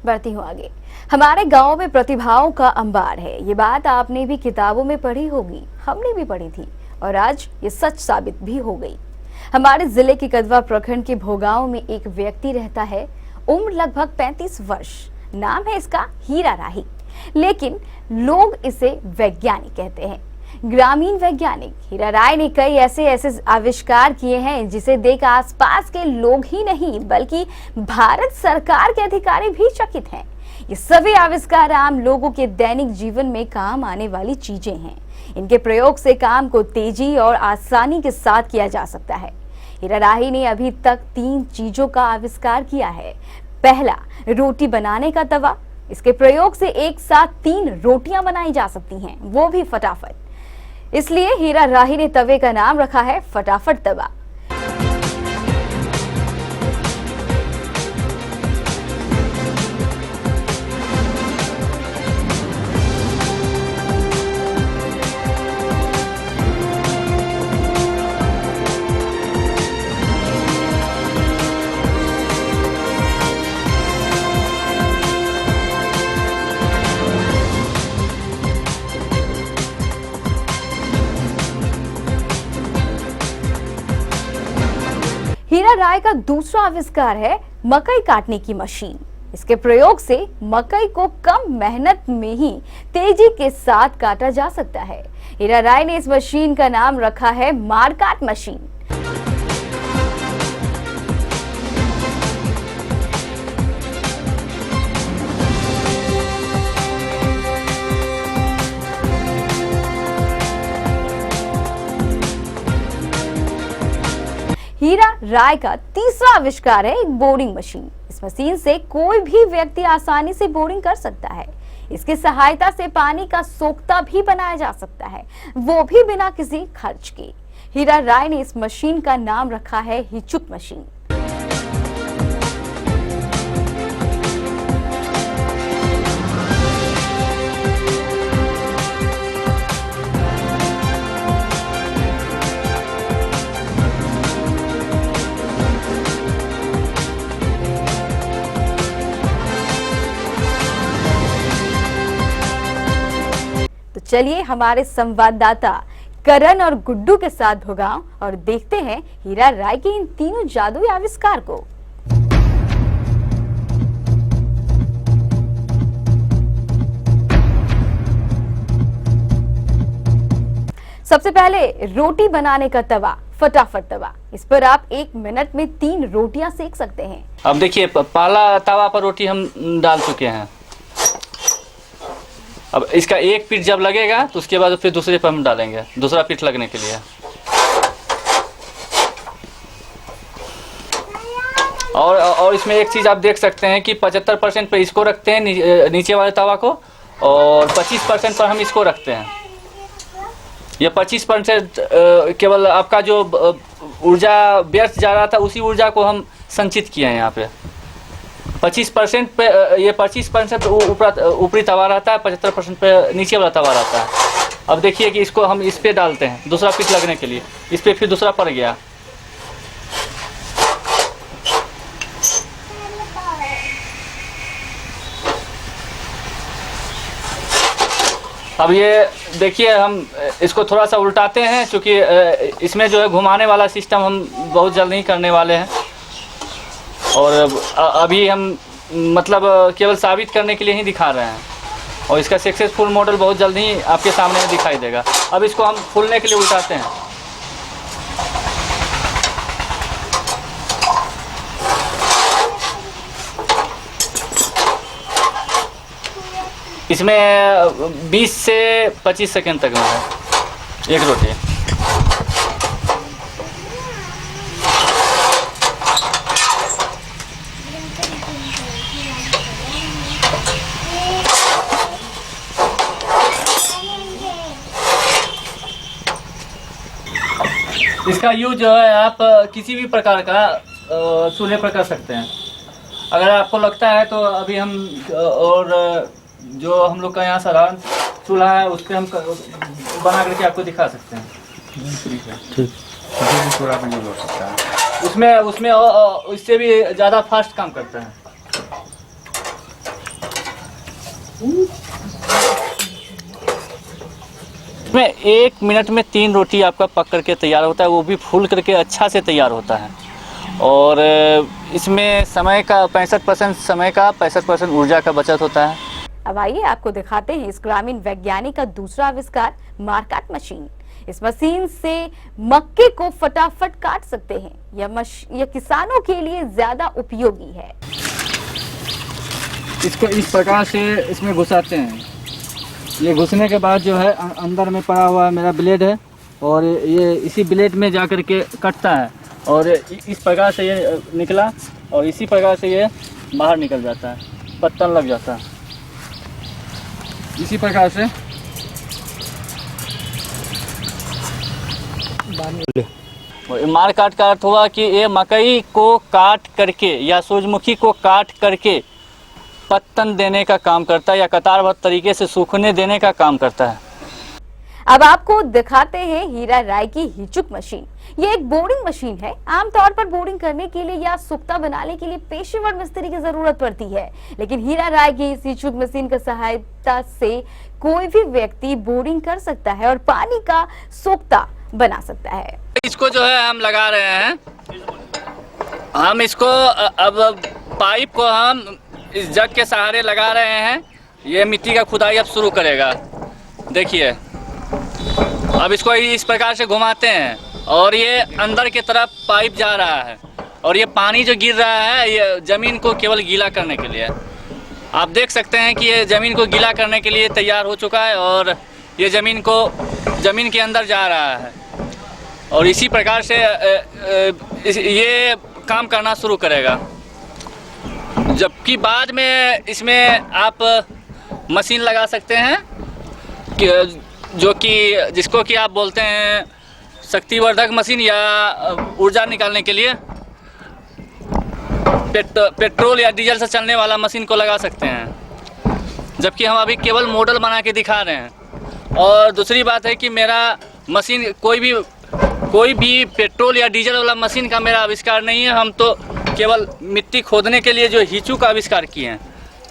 बढ़ती हूँ आगे। हमारे गांव में प्रतिभाओं का अंबार है। ये बात आपने भी किताबों में पढ़ी होगी, हमने भी पढ़ी थी और आज ये सच साबित भी हो गई। हमारे जिले के कदवा प्रखंड के भोगांव में एक व्यक्ति रहता है। उम्र लगभग 35 वर्ष। नाम है इसका हीरा राही, लेकिन लोग इसे वैज्ञानिक कहते हैं। ग्रामीण वैज्ञानिक हीरा राय ने कई ऐसे आविष्कार किए हैं जिसे देख आसपास के लोग ही नहीं बल्कि भारत सरकार के अधिकारी भी चकित हैं। ये सभी आविष्कार आम लोगों के दैनिक जीवन में काम आने वाली चीजें हैं। इनके प्रयोग से काम को तेजी और आसानी के साथ किया जा सकता है। हीरा राही ने अभी तक 3 चीजों का आविष्कार किया है। पहला, रोटी बनाने का तवा। इसके प्रयोग से एक साथ 3 रोटियां बनाई जा सकती हैं, वो भी फटाफट। इसलिए हीरा राही ने तवे का नाम रखा है फटाफट तवा। हीरा राय का दूसरा आविष्कार है मकई काटने की मशीन। इसके प्रयोग से मकई को कम मेहनत में ही तेजी के साथ काटा जा सकता है। हीरा राय ने इस मशीन का नाम रखा है मारकाट मशीन। हीरा राय का तीसरा आविष्कार है एक बोरिंग मशीन। इस मशीन से कोई भी व्यक्ति आसानी से बोरिंग कर सकता है। इसकी सहायता से पानी का सोख्ता भी बनाया जा सकता है, वो भी बिना किसी खर्च के। हीरा राय ने इस मशीन का नाम रखा है हिचुक मशीन। चलिए हमारे संवाददाता करण और गुड्डू के साथ भोगांव और देखते हैं हीरा राय के इन तीनों जादुई आविष्कार को। सबसे पहले रोटी बनाने का तवा, फटाफट तवा। इस पर आप 1 मिनट में 3 रोटियां सेक सकते हैं। अब देखिए, पहला तवा पर रोटी हम डाल चुके हैं। अब इसका एक पीठ जब लगेगा तो उसके बाद फिर दूसरे पर हम डालेंगे, दूसरा पीठ लगने के लिए। और इसमें एक चीज़ आप देख सकते हैं कि 75% पर इसको रखते हैं नीचे वाले तवा को, और 25% पर हम इसको रखते हैं। ये 25% केवल आपका जो ऊर्जा व्यर्थ जा रहा था उसी ऊर्जा को हम संचित किए हैं यहाँ पे। 25% पे ये 25% ऊपरी तवा रहता है, 75% पे नीचे वाला तवा रहता है। अब देखिए कि इसको हम इस पे डालते हैं दूसरा पीठ लगने के लिए। इस पे फिर दूसरा पड़ गया। अब ये देखिए, हम इसको थोड़ा सा उल्टाते हैं क्योंकि इसमें जो है घुमाने वाला सिस्टम हम बहुत जल्द नहीं करने वाले हैं, और अभी हम मतलब केवल साबित करने के लिए ही दिखा रहे हैं, और इसका सक्सेसफुल मॉडल बहुत जल्द ही आपके सामने दिखाई देगा। अब इसको हम फूलने के लिए उल्टाते हैं। इसमें 20 से 25 सेकंड तक में है एक रोटी। इसका यूज जो है आप किसी भी प्रकार का चूल्हे पर कर सकते हैं। अगर आपको लगता है तो अभी हम और जो हम लोग का यहाँ साधारण चूल्हा है उस पर हम बना करके आपको दिखा सकते हैं। ठीक, थोड़ा यूज हो सकता है। उसमें इससे भी ज़्यादा फास्ट काम करता है। इसमें 1 मिनट में 3 रोटी आपका पक करके तैयार होता है, वो भी फूल करके अच्छा से तैयार होता है। और इसमें समय का 65% समय का 65% ऊर्जा का बचत होता है। अब आइए आपको दिखाते हैं इस ग्रामीण वैज्ञानिक का दूसरा आविष्कार, मारकाट मशीन। इस मशीन से मक्के को फटाफट काट सकते हैं। यह किसानों के लिए ज्यादा उपयोगी है। इसको इस प्रकार से इसमें घुसाते हैं। ये घुसने के बाद जो है अंदर में पड़ा हुआ मेरा ब्लेड है और ये इसी ब्लेड में जा कर के कटता है और इस प्रकार से ये निकला और इसी प्रकार से ये बाहर निकल जाता है, पत्तन लग जाता है। इसी प्रकार से मारकाट का अर्थ हुआ कि ये मकई को काट करके या सूरजमुखी को काट करके पत्तन देने का काम करता है या कतारबद्ध तरीके से सूखने देने का काम करता है। अब आपको दिखाते हैं हीरा राय की हिचुक मशीन। ये एक बोरिंग मशीन है। आमतौर पर बोरिंग करने के लिए या सुख्ता बनाने के लिए पेशेवर मिस्त्री की जरूरत पड़ती है, लेकिन हीरा राय की इस हिचुक मशीन की सहायता से कोई भी व्यक्ति बोरिंग कर सकता है और पानी का सुख्ता बना सकता है। इसको जो है हम लगा रहे हैं, हम इसको अब पाइप को हम इस जग के सहारे लगा रहे हैं। ये मिट्टी का खुदाई अब शुरू करेगा। देखिए अब इसको इस प्रकार से घुमाते हैं और ये अंदर की तरफ पाइप जा रहा है और ये पानी जो गिर रहा है ये ज़मीन को केवल गीला करने के लिए। आप देख सकते हैं कि ये ज़मीन को गीला करने के लिए तैयार हो चुका है और ये ज़मीन के अंदर जा रहा है और इसी प्रकार से ये काम करना शुरू करेगा। जबकि बाद में इसमें आप मशीन लगा सकते हैं जो कि जिसको कि आप बोलते हैं शक्तिवर्धक मशीन या ऊर्जा निकालने के लिए पेट्रोल या डीजल से चलने वाला मशीन को लगा सकते हैं। जबकि हम अभी केवल मॉडल बना के दिखा रहे हैं। और दूसरी बात है कि मेरा मशीन कोई भी पेट्रोल या डीजल वाला मशीन का मेरा आविष्कार नहीं है। हम तो केवल मिट्टी खोदने के लिए जो हीचू का आविष्कार किए हैं,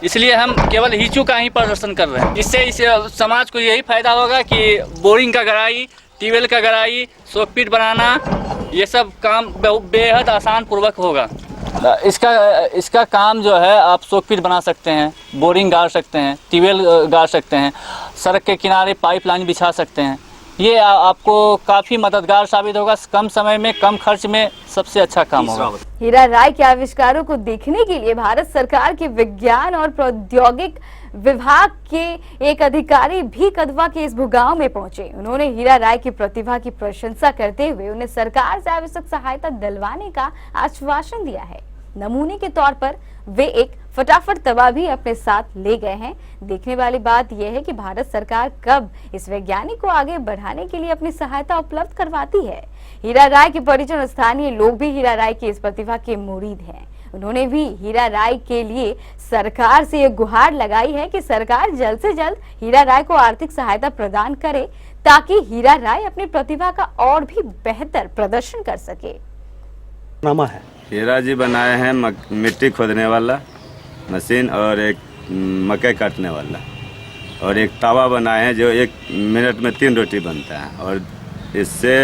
इसलिए हम केवल हीचू का ही प्रदर्शन कर रहे हैं। इससे इस समाज को यही फायदा होगा कि बोरिंग का गहराई, ट्यूबवेल का गहराई, सोकपीट बनाना, ये सब काम बेहद आसान पूर्वक होगा। इसका काम जो है आप सोकपीट बना सकते हैं, बोरिंग गाड़ सकते हैं, ट्यूबवेल गाड़ सकते हैं, सड़क के किनारे पाइपलाइन बिछा सकते हैं। ये आपको काफ़ी मददगार साबित होगा। कम समय में कम खर्च में सबसे अच्छा काम होगा। हीरा राय के आविष्कारों को देखने के लिए भारत सरकार के विज्ञान और प्रौद्योगिक विभाग के एक अधिकारी भी कदवा के इस भूगांव में पहुंचे। उन्होंने हीरा राय की प्रतिभा की प्रशंसा करते हुए उन्हें सरकार से आवश्यक सहायता दिलवाने का आश्वासन दिया है। नमूने के तौर पर वे एक फटाफट तवा भी अपने साथ ले गए हैं। देखने वाली बात यह है कि भारत सरकार कब इस वैज्ञानिक को आगे बढ़ाने के लिए अपनी सहायता उपलब्ध करवाती है। हीरा राय के परिजन स्थानीय लोग भी हीरा राय की इस प्रतिभा के मुरीद हैं। उन्होंने भी हीरा राय के लिए सरकार से एक गुहार लगाई है कि सरकार जल्द से जल्द हीरा राय को आर्थिक सहायता प्रदान करे ताकि हीरा राय अपनी प्रतिभा का और भी बेहतर प्रदर्शन कर सके। नामा है हीरा जी बनाए हैं मिट्टी खोदने वाला मशीन और एक मकई काटने वाला और एक तवा बनाए हैं जो 1 मिनट में 3 रोटी बनता है और इससे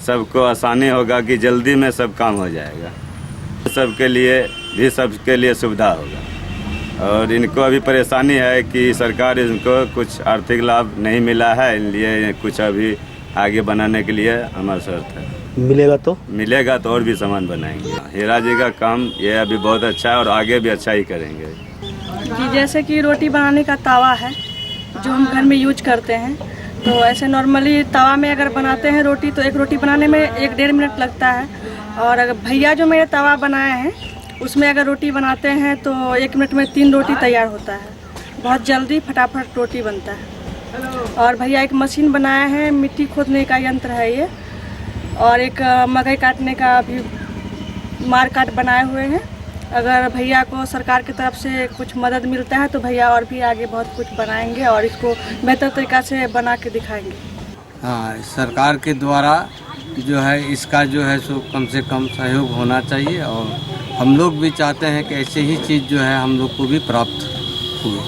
सबको आसानी होगा कि जल्दी में सब काम हो जाएगा। सबके लिए सुविधा होगा और इनको अभी परेशानी है कि सरकार इनको कुछ आर्थिक लाभ नहीं मिला है, इसलिए कुछ अभी आगे बनाने के लिए हमारा शर्त है। मिलेगा तो और भी सामान बनाएंगे। हीरा जी का काम ये अभी बहुत अच्छा है और आगे भी अच्छा ही करेंगे। कि जैसे कि रोटी बनाने का तवा है जो हम घर में यूज करते हैं, तो ऐसे नॉर्मली तवा में अगर बनाते हैं रोटी तो एक रोटी बनाने में 1-1.5 मिनट लगता है। और अगर भैया जो मेरे तवा बनाए हैं उसमें अगर रोटी बनाते हैं तो 1 मिनट में 3 रोटी तैयार होता है। बहुत जल्दी फटाफट रोटी बनता है। और भैया एक मशीन बनाए हैं, मिट्टी खोदने का यंत्र है ये, और एक मकई काटने का भी मारकाट बनाए हुए हैं। अगर भैया को सरकार की तरफ से कुछ मदद मिलता है तो भैया और भी आगे बहुत कुछ बनाएंगे और इसको बेहतर तरीक़ा से बना के दिखाएंगे। हाँ, सरकार के द्वारा जो है इसका जो है सो कम से कम सहयोग होना चाहिए और हम लोग भी चाहते हैं कि ऐसे ही चीज़ जो है हम लोग को भी प्राप्त हुए।